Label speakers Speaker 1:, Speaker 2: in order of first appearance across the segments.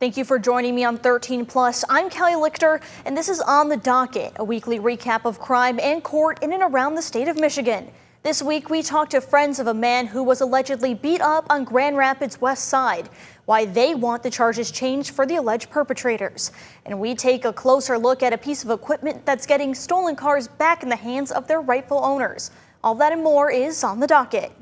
Speaker 1: Thank you for joining me on 13 Plus. I'm Cali Lichter, and this is On the Docket, a weekly recap of crime and court in and around the state of Michigan. This week, we talked to friends of a man who was allegedly beat up on Grand Rapids West Side, why they want the charges changed for the alleged perpetrators. And we take a closer look at a piece of equipment that's getting stolen cars back in the hands of their rightful owners. All that and more is On the Docket.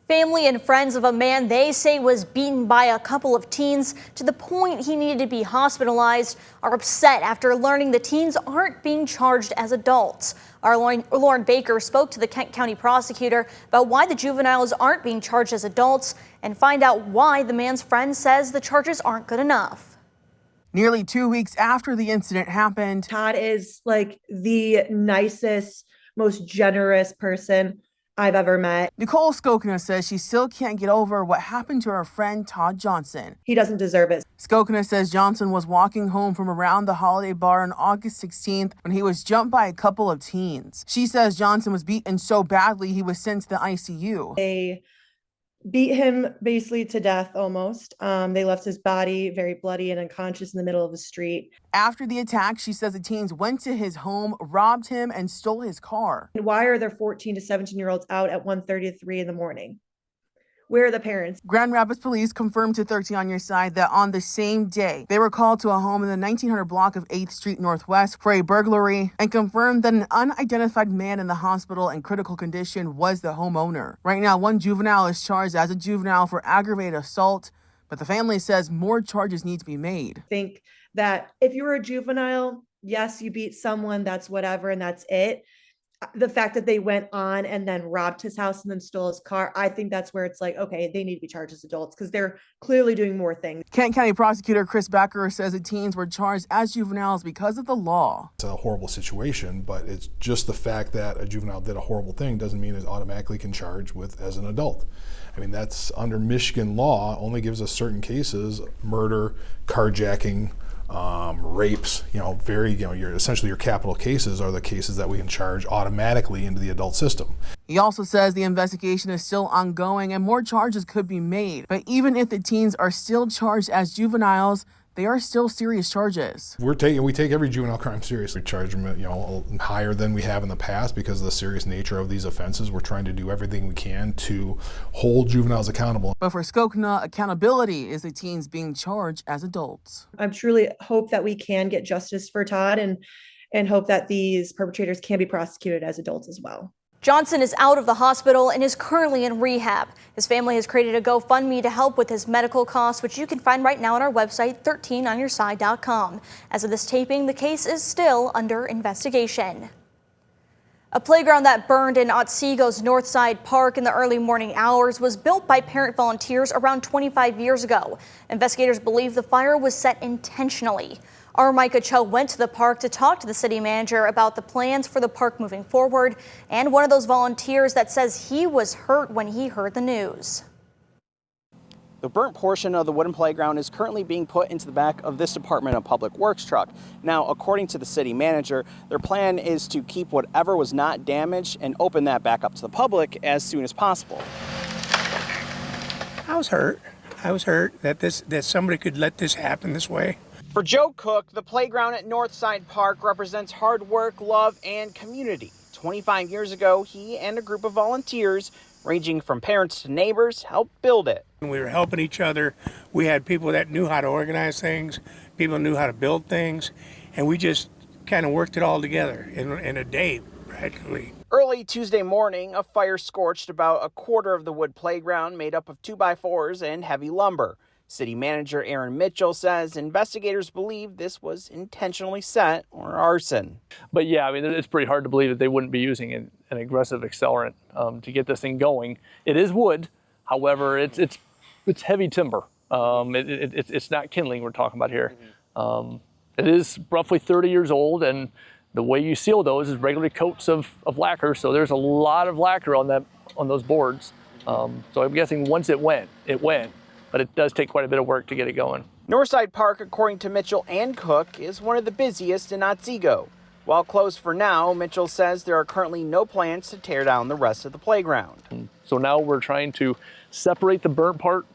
Speaker 1: Family and friends of a man they say was beaten by a couple of teens to the point he needed to be hospitalized are upset after learning the teens aren't being charged as adults. Our Lauren Baker spoke to the Kent County prosecutor about why the juveniles aren't being charged as adults and find out why the man's friend says the charges aren't good enough.
Speaker 2: Nearly 2 weeks after the incident happened,
Speaker 3: Todd is like the nicest, most generous person I've ever met.
Speaker 2: Nicole Skokina says she still can't get over what happened to her friend Todd Johnson.
Speaker 3: He doesn't deserve it.
Speaker 2: Skokina says Johnson was walking home from around the Holiday Bar on August 16th when he was jumped by a couple of teens. She says Johnson was beaten so badly he was sent to the ICU.
Speaker 3: They beat him basically to death almost. They left his body very bloody and unconscious in the middle of the street.
Speaker 2: After the attack, she says the teens went to his home, robbed him, and stole his car.
Speaker 3: Why are there 14 to 17-year-olds out at 1:30 to 3 in the morning? Where are the parents?
Speaker 2: Grand Rapids police confirmed to 13 on Your Side that on the same day, they were called to a home in the 1900 block of 8th Street Northwest for a burglary and confirmed that an unidentified man in the hospital in critical condition was the homeowner. Right now, one juvenile is charged as a juvenile for aggravated assault, but the family says more charges need to be made.
Speaker 3: I think that if you were a juvenile, yes, you beat someone, that's whatever, and that's it. The fact that they went on and then robbed his house and then stole his car, I think that's where it's like, okay, they need to be charged as adults because they're clearly doing more things.
Speaker 2: Kent County prosecutor Chris Becker says the teens were charged as juveniles because of the law.
Speaker 4: It's a horrible situation, but it's just the fact that a juvenile did a horrible thing doesn't mean it automatically can charge with as an adult. I mean, that's under Michigan law, only gives us certain cases, murder, carjacking, rapes, essentially your capital cases are the cases that we can charge automatically into the adult system.
Speaker 2: He also says the investigation is still ongoing and more charges could be made. But even if the teens are still charged as juveniles, they are still serious charges.
Speaker 4: We take every juvenile crime seriously. We charge them, higher than we have in the past because of the serious nature of these offenses. We're trying to do everything we can to hold juveniles accountable.
Speaker 2: But for Skokina, accountability is the teens being charged as adults.
Speaker 3: I truly hope that we can get justice for Todd and hope that these perpetrators can be prosecuted as adults as well.
Speaker 1: Johnson is out of the hospital and is currently in rehab. His family has created a GoFundMe to help with his medical costs, which you can find right now on our website, 13onyourside.com. As of this taping, the case is still under investigation. A playground that burned in Otsego's Northside Park in the early morning hours was built by parent volunteers around 25 years ago. Investigators believe the fire was set intentionally. Our Micah Cho went to the park to talk to the city manager about the plans for the park moving forward, and one of those volunteers that says he was hurt when he heard the news.
Speaker 5: The burnt portion of the wooden playground is currently being put into the back of this Department of Public Works truck. Now, according to the city manager, their plan is to keep whatever was not damaged and open that back up to the public as soon as possible.
Speaker 6: I was hurt. That somebody could let this happen this way.
Speaker 5: For Joe Cook, the playground at Northside Park represents hard work, love, and community. 25 years ago, he and a group of volunteers, ranging from parents to neighbors, helped build it.
Speaker 6: We were helping each other. We had people that knew how to organize things, people knew how to build things, and we just kind of worked it all together in a day, practically.
Speaker 5: Early Tuesday morning, a fire scorched about a quarter of the wood playground made up of 2x4s and heavy lumber. City Manager Aaron Mitchell says investigators believe this was intentionally set or arson.
Speaker 7: But yeah, I mean, it's pretty hard to believe that they wouldn't be using an aggressive accelerant to get this thing going. It is wood, however, it's heavy timber. It's not kindling we're talking about here. It is roughly 30 years old, and the way you seal those is regular coats of lacquer. So there's a lot of lacquer on those boards. So I'm guessing once it went, but it does take quite a bit of work to get it going.
Speaker 5: Northside Park, according to Mitchell and Cook, is one of the busiest in Otsego. While closed for now, Mitchell says there are currently no plans to tear down the rest of the playground.
Speaker 7: So now we're trying to separate the burnt part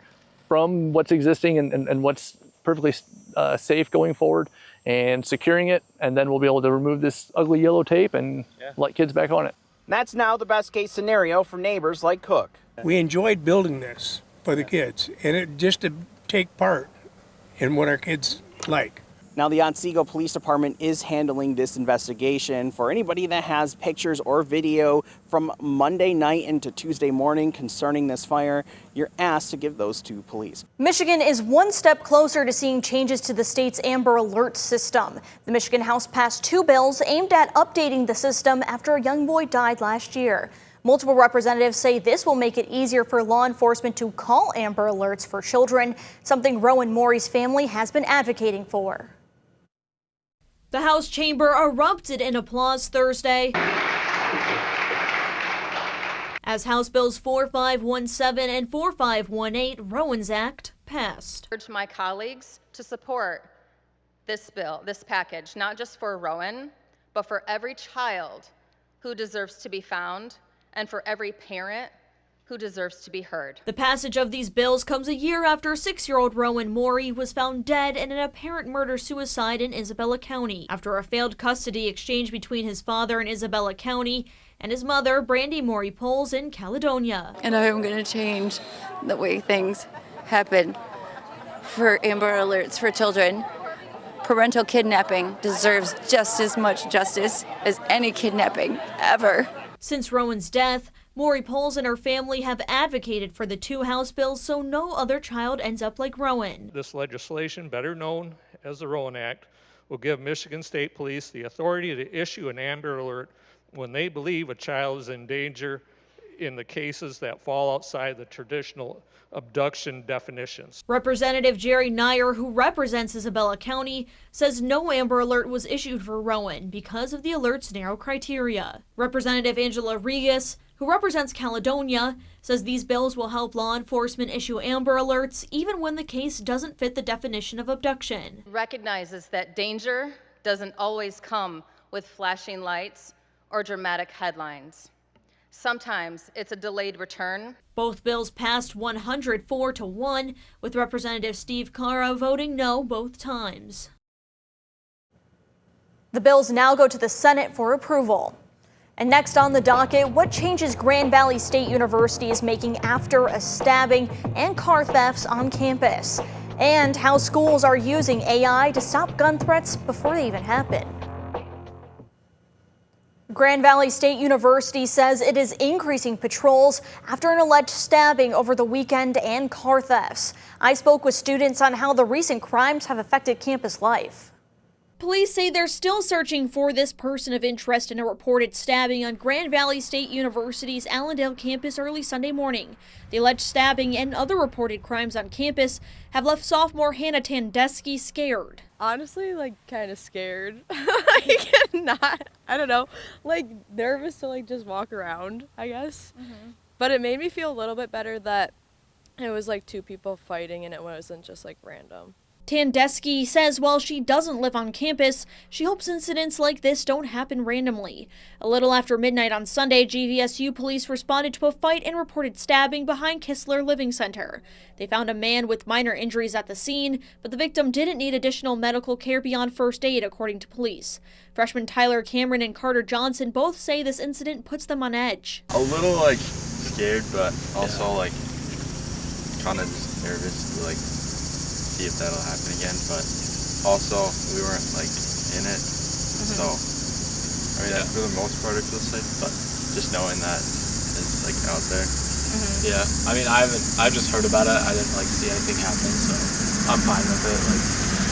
Speaker 7: from what's existing and what's perfectly safe going forward, and securing it, and then we'll be able to remove this ugly yellow tape and let kids back on it.
Speaker 5: That's now the best case scenario for neighbors like Cook.
Speaker 6: We enjoyed building this for the kids, and it just to take part in what our kids like.
Speaker 5: Now, the Otsego Police Department is handling this investigation. For anybody that has pictures or video from Monday night into Tuesday morning concerning this fire, you're asked to give those to police.
Speaker 1: Michigan is one step closer to seeing changes to the state's Amber Alert system. The Michigan House passed 2 bills aimed at updating the system after a young boy died last year. Multiple representatives say this will make it easier for law enforcement to call Amber Alerts for children, something Rowan Morey's family has been advocating for. The House chamber erupted in applause Thursday as House Bills 4517 and 4518, Rowan's Act, passed.
Speaker 8: I urge my colleagues to support this bill, this package, not just for Rowan, but for every child who deserves to be found and for every parent who deserves to be heard.
Speaker 1: The passage of these bills comes a year after 6-year-old Rowan Morey was found dead in an apparent murder-suicide in Isabella County after a failed custody exchange between his father in Isabella County and his mother, Brandy Morey Poles, in Caledonia.
Speaker 9: And I'm going to change the way things happen for Amber Alerts for children. Parental kidnapping deserves just as much justice as any kidnapping ever.
Speaker 1: Since Rowan's death, Morey Poles and her family have advocated for the 2 House bills so no other child ends up like Rowan.
Speaker 10: This legislation, better known as the Rowan Act, will give Michigan State Police the authority to issue an Amber Alert when they believe a child is in danger in the cases that fall outside the traditional abduction definitions.
Speaker 1: Representative Jerry Nyer, who represents Isabella County, says no Amber Alert was issued for Rowan because of the alert's narrow criteria. Representative Angela Regas, who represents Caledonia, says these bills will help law enforcement issue Amber Alerts even when the case doesn't fit the definition of abduction.
Speaker 8: Recognizes that danger doesn't always come with flashing lights or dramatic headlines. Sometimes it's a delayed return.
Speaker 1: Both bills passed 104-1, with Representative Steve Cara voting no both times. The bills now go to the Senate for approval. And next on the docket, what changes Grand Valley State University is making after a stabbing and car thefts on campus, and how schools are using AI to stop gun threats before they even happen. Grand Valley State University says it is increasing patrols after an alleged stabbing over the weekend and car thefts. I spoke with students on how the recent crimes have affected campus life. Police say they're still searching for this person of interest in a reported stabbing on Grand Valley State University's Allendale campus early Sunday morning. The alleged stabbing and other reported crimes on campus have left sophomore Hannah Tandesky scared.
Speaker 11: Honestly, kind of scared. I don't know, nervous to just walk around, I guess. But it made me feel a little bit better that it was 2 people fighting and it wasn't just random.
Speaker 1: Tandesky says while she doesn't live on campus, she hopes incidents like this don't happen randomly. A little after midnight on Sunday, GVSU police responded to a fight and reported stabbing behind Kistler Living Center. They found a man with minor injuries at the scene, but the victim didn't need additional medical care beyond first aid, according to police. Freshmen Tyler Cameron and Carter Johnson both say this incident puts them on edge.
Speaker 12: A little scared, but also kind of just nervous to see if that'll happen again, but also we weren't in it, so for the most part it feels safe, but just knowing that it's out there.
Speaker 13: Yeah, I just heard about it. I didn't see anything happen, so I'm fine with it.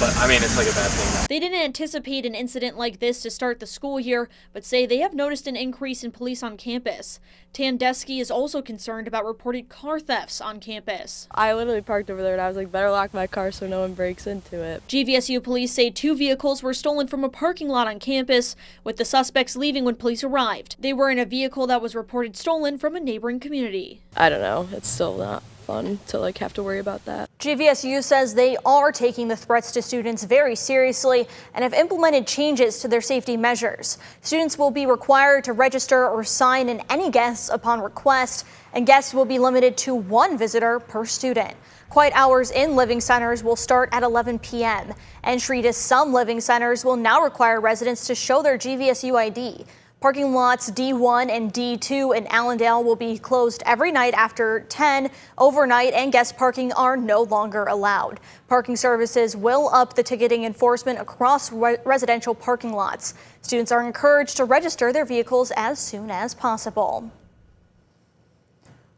Speaker 13: but I mean, it's like a bad thing.
Speaker 1: They didn't anticipate an incident like this to start the school year, but say they have noticed an increase in police on campus. Tandesky is also concerned about reported car thefts on campus.
Speaker 11: I literally parked over there and I was like, better lock my car so no one breaks into it.
Speaker 1: GVSU police say 2 vehicles were stolen from a parking lot on campus, with the suspects leaving when police arrived. They were in a vehicle that was reported stolen from a neighboring community.
Speaker 11: I don't know, it's still not fun to like have to worry about that.
Speaker 1: GVSU says they are taking the threats to students very seriously and have implemented changes to their safety measures. Students will be required to register or sign in any guests upon request, and guests will be limited to 1 visitor per student. Quiet hours in living centers will start at 11 p.m. Entry to some living centers will now require residents to show their GVSU ID. Parking lots D1 and D2 in Allendale will be closed every night after 10 overnight, and guest parking are no longer allowed. Parking services will up the ticketing enforcement across residential parking lots. Students are encouraged to register their vehicles as soon as possible.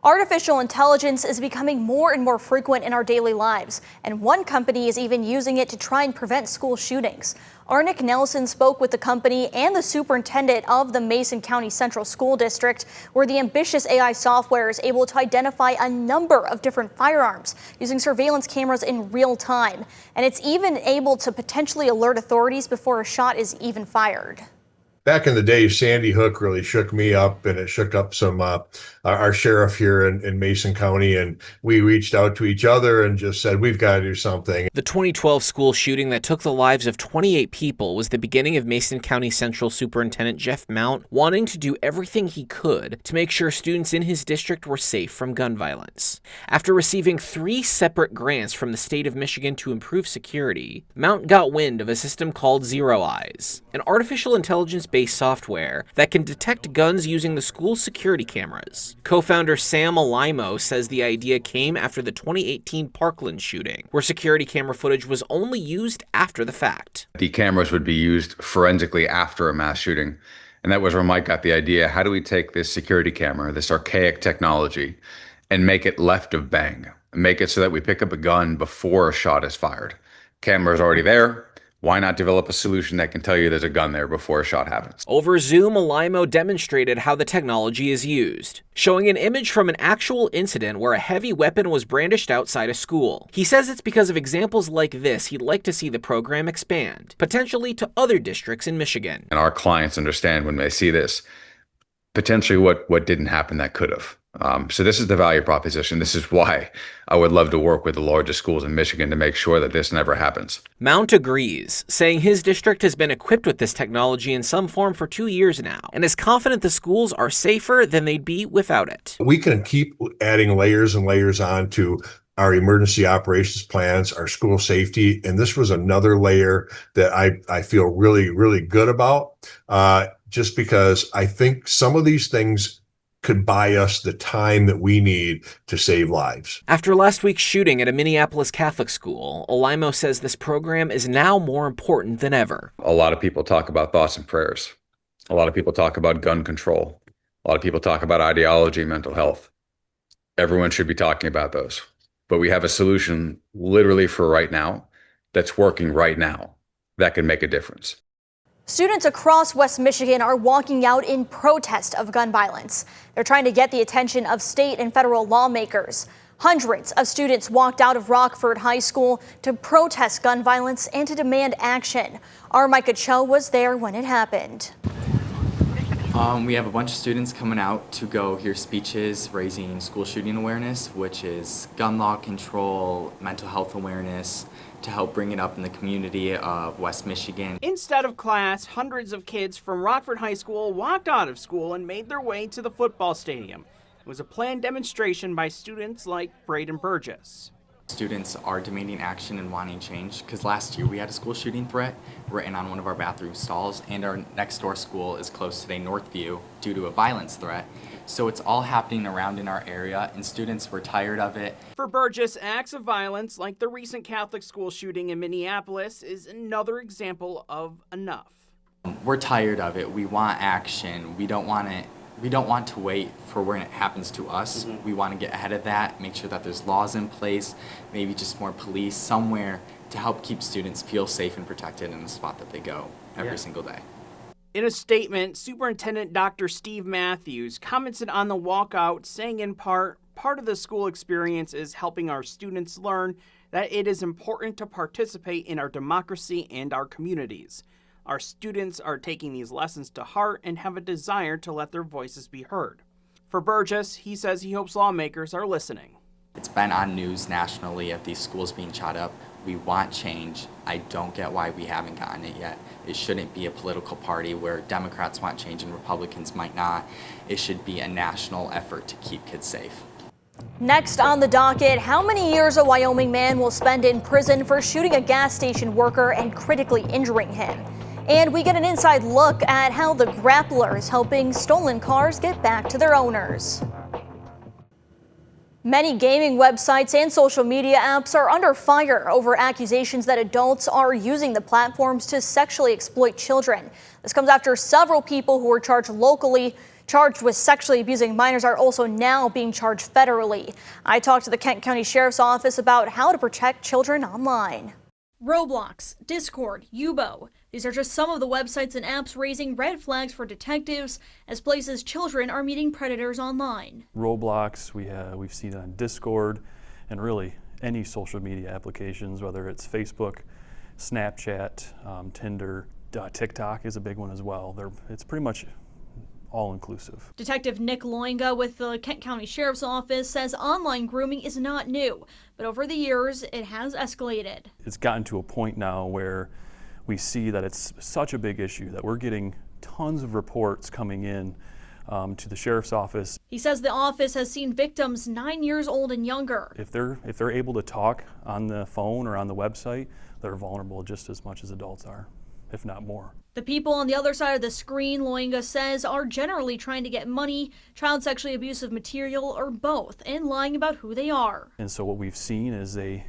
Speaker 1: Artificial intelligence is becoming more and more frequent in our daily lives, and one company is even using it to try and prevent school shootings. Arnick Nelson spoke with the company and the superintendent of the Mason County Central School District, where the ambitious AI software is able to identify a number of different firearms using surveillance cameras in real time. And it's even able to potentially alert authorities before a shot is even fired.
Speaker 14: Back in the day, Sandy Hook really shook me up, and it shook up some our sheriff here in Mason County, and we reached out to each other and just said, we've got to do something.
Speaker 15: The 2012 school shooting that took the lives of 28 people was the beginning of Mason County Central Superintendent Jeff Mount wanting to do everything he could to make sure students in his district were safe from gun violence. After receiving 3 separate grants from the state of Michigan to improve security, Mount got wind of a system called Zero Eyes, an artificial intelligence-based software that can detect guns using the school's security cameras. Co-founder Sam Alimo says the idea came after the 2018 Parkland shooting, where security camera footage was only used after the fact.
Speaker 16: The cameras would be used forensically after a mass shooting. And that was where Mike got the idea, how do we take this security camera, this archaic technology, and make it left of bang? Make it so that we pick up a gun before a shot is fired. Camera's already there. Why not develop a solution that can tell you there's a gun there before a shot happens?
Speaker 15: Over Zoom, Alimo demonstrated how the technology is used, showing an image from an actual incident where a heavy weapon was brandished outside a school. He says it's because of examples like this he'd like to see the program expand, potentially to other districts in Michigan.
Speaker 16: And our clients understand when they see this, potentially what didn't happen that could have. So this is the value proposition. This is why I would love to work with the largest schools in Michigan to make sure that this never happens.
Speaker 15: Mount agrees, saying his district has been equipped with this technology in some form for 2 years now, and is confident the schools are safer than they'd be without it.
Speaker 14: We can keep adding layers and layers on to our emergency operations plans, our school safety, and this was another layer that I feel really, really good about, just because I think some of these things could buy us the time that we need to save lives.
Speaker 15: After last week's shooting at a Minneapolis Catholic school, Alimo says this program is now more important than ever.
Speaker 16: A lot of people talk about thoughts and prayers. A lot of people talk about gun control. A lot of people talk about ideology, mental health. Everyone should be talking about those. But we have a solution literally for right now that's working right now that can make a difference.
Speaker 1: Students across West Michigan are walking out in protest of gun violence. They're trying to get the attention of state and federal lawmakers. Hundreds of students walked out of Rockford High School to protest gun violence and to demand action. Our Micah Cho was there when it happened.
Speaker 17: We have a bunch of students coming out to go hear speeches raising school shooting awareness, which is gun law control, mental health awareness, to help bring it up in the community of West Michigan.
Speaker 5: Instead of class, hundreds of kids from Rockford High School walked out of school and made their way to the football stadium. It was a planned demonstration by students like Braden Burgess.
Speaker 17: Students are demanding action and wanting change because last year we had a school shooting threat written on one of our bathroom stalls, and our next door school is close today, Northview, due to a violence threat. So it's all happening around in our area, and students were tired of it.
Speaker 5: For Burgess, acts of violence like the recent Catholic school shooting in Minneapolis is another example of enough.
Speaker 17: We're tired of it. We want action. We don't want it we don't want to wait for when it happens to us. We want to get ahead of that, make sure that there's laws in place, maybe just more police somewhere to help keep students feel safe and protected in the spot that they go every single day.
Speaker 5: In a statement, Superintendent Dr. Steve Matthews commented on the walkout, saying in part of the school experience is helping our students learn that it is important to participate in our democracy and our communities. Our students are taking these lessons to heart and have a desire to let their voices be heard. For Burgess, he says he hopes lawmakers are listening.
Speaker 17: It's been on news nationally of these schools being shot up. We want change. I don't get why we haven't gotten it yet. It shouldn't be a political party where Democrats want change and Republicans might not. It should be a national effort to keep kids safe.
Speaker 1: Next on the docket, how many years a Wyoming man will spend in prison for shooting a gas station worker and critically injuring him. And we get an inside look at how the grappler is helping stolen cars get back to their owners. Many gaming websites and social media apps are under fire over accusations that adults are using the platforms to sexually exploit children. This comes after several people who were charged locally, charged with sexually abusing minors, are also now being charged federally. I talked to the Kent County Sheriff's Office about how to protect children online. Roblox, Discord, Yubo. These are just some of the websites and apps raising red flags for detectives as places children are meeting predators online.
Speaker 13: Roblox, we've seen it on Discord, and really any social media applications, whether it's Facebook, Snapchat, Tinder, TikTok is a big one as well. It's pretty much all-inclusive. Detective Nick Loinga with the Kent County Sheriff's Office says online grooming is not new, but over the years it has escalated. It's gotten to a point now where we see that it's such a big issue that we're getting tons of reports coming in to the Sheriff's Office. He says the office has seen victims 9 years old and younger. If they're able to talk on the phone or on the website, they're vulnerable just as much as adults are, if not more. The people on the other side of the screen, Loinga says, are generally trying to get money, child sexually abusive material, or both, and lying about who they are. And so what we've seen is they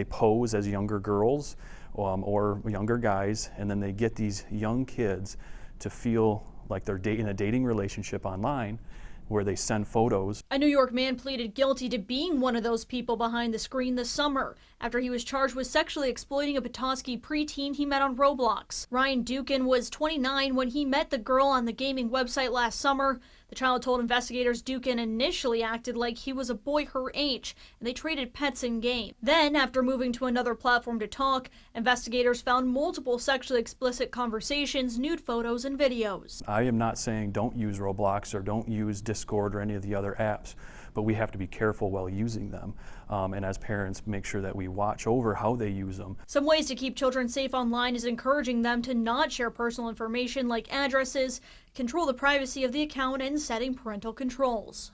Speaker 13: pose as younger girls or younger guys, and then they get these young kids to feel like they're in a dating relationship online, where they send photos. A New York man pleaded guilty to being one of those people behind the screen this summer after he was charged with sexually exploiting a Petoskey preteen he met on Roblox. Ryan Dukin was 29 when he met the girl on the gaming website last summer. The child told investigators Dukin initially acted like he was a boy her age, and they traded pets in-game. Then, after moving to another platform to talk, investigators found multiple sexually explicit conversations, nude photos, and videos. I am not saying don't use Roblox or don't use Discord or any of the other apps, but we have to be careful while using them. And as parents, make sure that we watch over how they use them. Some ways to keep children safe online is encouraging them to not share personal information like addresses, control the privacy of the account, and setting parental controls.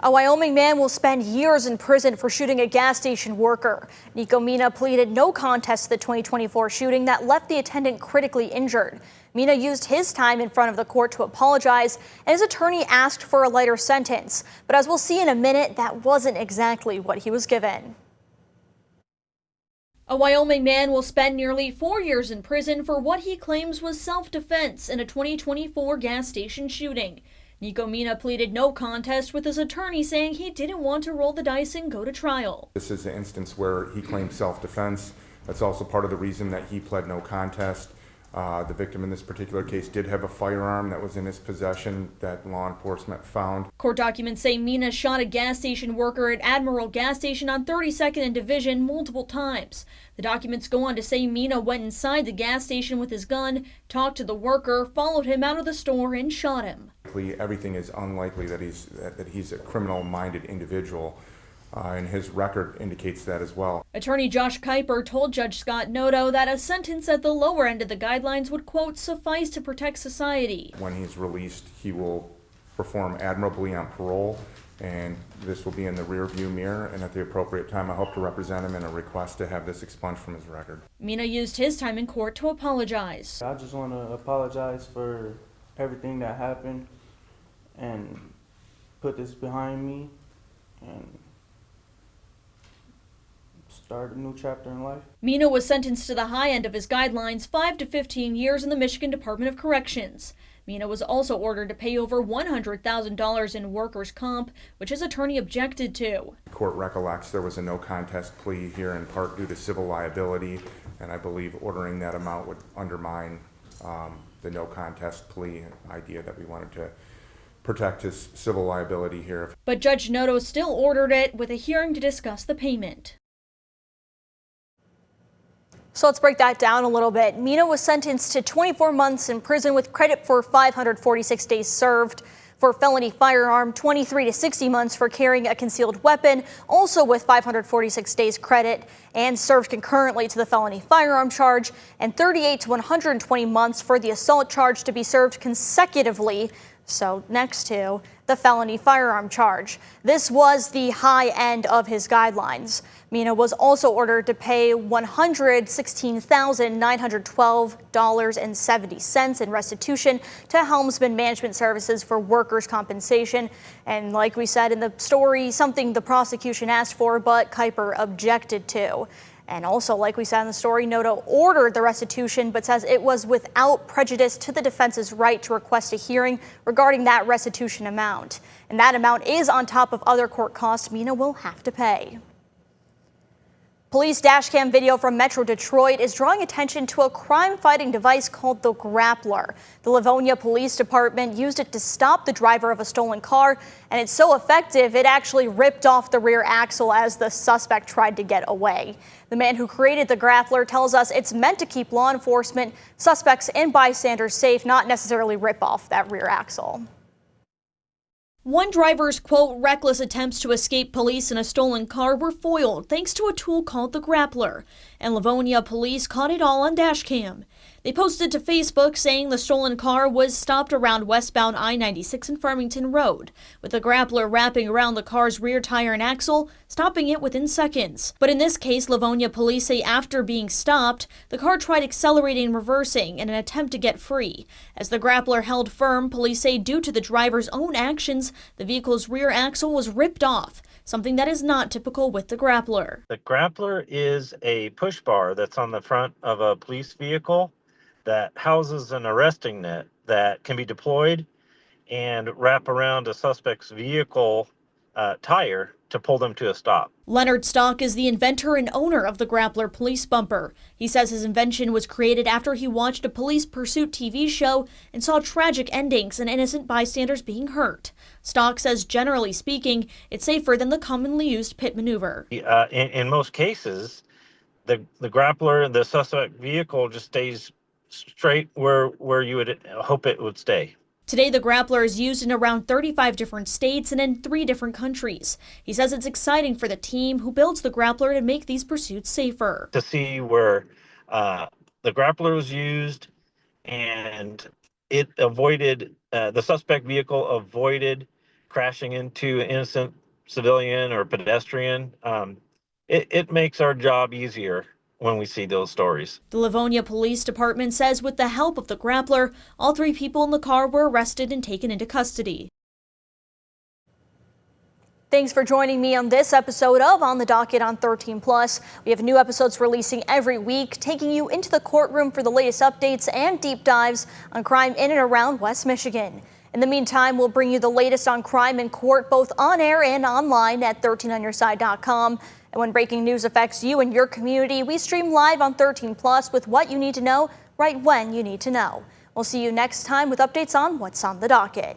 Speaker 13: A Wyoming man will spend years in prison for shooting a gas station worker. Nico Mina pleaded no contest to the 2024 shooting that left the attendant critically injured. Mina used his time in front of the court to apologize, and his attorney asked for a lighter sentence. But as we'll see in a minute, that wasn't exactly what he was given. A Wyoming man will spend nearly 4 years in prison for what he claims was self-defense in a 2024 gas station shooting. Nico Mina pleaded no contest, with his attorney saying he didn't want to roll the dice and go to trial.
Speaker 18: This is an instance where he claimed self-defense. That's also part of the reason that he pled no contest. The victim in this particular case did have a firearm that was in his possession that law enforcement found. Court documents say Mina shot a gas station worker at Admiral Gas Station on 32nd and Division multiple times. The documents go on to say Mina went inside the gas station with his gun, talked to the worker, followed him out of the store, and shot him. Everything is unlikely that he's a criminal-minded individual. And his record indicates that as well. Attorney Josh Kuiper told Judge Scott Noto that a sentence at the lower end of the guidelines would, quote, suffice to protect society. When he's released, he will perform admirably on parole, and this will be in the rearview mirror, and at the appropriate time, I hope to represent him in a request to have this expunged from his record. Mina used his time in court to apologize.
Speaker 19: I just want to apologize for everything that happened and put this behind me and start a new chapter in life.
Speaker 1: Mina was sentenced to the high end of his guidelines, 5 to 15 years in the Michigan Department of Corrections. Mina was also ordered to pay over $100,000 in workers' comp, which his attorney objected to.
Speaker 18: The court recollects there was a no contest plea here in part due to civil liability, and I believe ordering that amount would undermine the no contest plea idea that we wanted to protect his civil liability here.
Speaker 1: But Judge Noto still ordered it with a hearing to discuss the payment. So let's break that down a little bit. Mina was sentenced to 24 months in prison with credit for 546 days served. For felony firearm, 23 to 60 months for carrying a concealed weapon, also with 546 days credit, and served concurrently to the felony firearm charge, and 38 to 120 months for the assault charge to be served consecutively, so next to the felony firearm charge. This was the high end of his guidelines. Mina was also ordered to pay $116,912.70 in restitution to Helmsman Management Services for workers' compensation. And like we said in the story, something the prosecution asked for, but Kuiper objected to. And also, like we said in the story, Noto ordered the restitution, but says it was without prejudice to the defense's right to request a hearing regarding that restitution amount. And that amount is on top of other court costs Mina will have to pay. Police dashcam video from Metro Detroit is drawing attention to a crime-fighting device called the Grappler. The Livonia Police Department used it to stop the driver of a stolen car, and it's so effective it actually ripped off the rear axle as the suspect tried to get away. The man who created the Grappler tells us it's meant to keep law enforcement, suspects, and bystanders safe, not necessarily rip off that rear axle. One driver's, quote, reckless attempts to escape police in a stolen car were foiled thanks to a tool called the Grappler, and Livonia police caught it all on dashcam. They posted to Facebook saying the stolen car was stopped around westbound I-96 and Farmington Road, with the Grappler wrapping around the car's rear tire and axle, stopping it within seconds. But in this case, Livonia police say after being stopped, the car tried accelerating and reversing in an attempt to get free. As the Grappler held firm, police say due to the driver's own actions, the vehicle's rear axle was ripped off, something that is not typical with the Grappler.
Speaker 20: The Grappler is a push bar that's on the front of a police vehicle that houses an arresting net that can be deployed and wrap around a suspect's vehicle tire to pull them to a stop.
Speaker 1: Leonard Stock is the inventor and owner of the Grappler police bumper. He says his invention was created after he watched a police pursuit TV show and saw tragic endings and innocent bystanders being hurt. Stock says generally speaking, it's safer than the commonly used pit maneuver.
Speaker 20: In most cases, the Grappler, the suspect vehicle just stays straight where you would hope it would stay.
Speaker 1: Today, the Grappler is used in around 35 different states and in 3 different countries. He says it's exciting for the team who builds the Grappler to make these pursuits safer.
Speaker 20: To see where the Grappler was used and it avoided, the suspect vehicle avoided crashing into an innocent civilian or pedestrian, it makes our job easier when we see those stories.
Speaker 1: The Livonia Police Department says with the help of the Grappler, all 3 people in the car were arrested and taken into custody. Thanks for joining me on this episode of On the Docket on 13+. We have new episodes releasing every week, taking you into the courtroom for the latest updates and deep dives on crime in and around West Michigan. In the meantime, we'll bring you the latest on crime in court, both on air and online at 13onyourside.com. And when breaking news affects you and your community, we stream live on 13+ with what you need to know right when you need to know. We'll see you next time with updates on what's on the docket.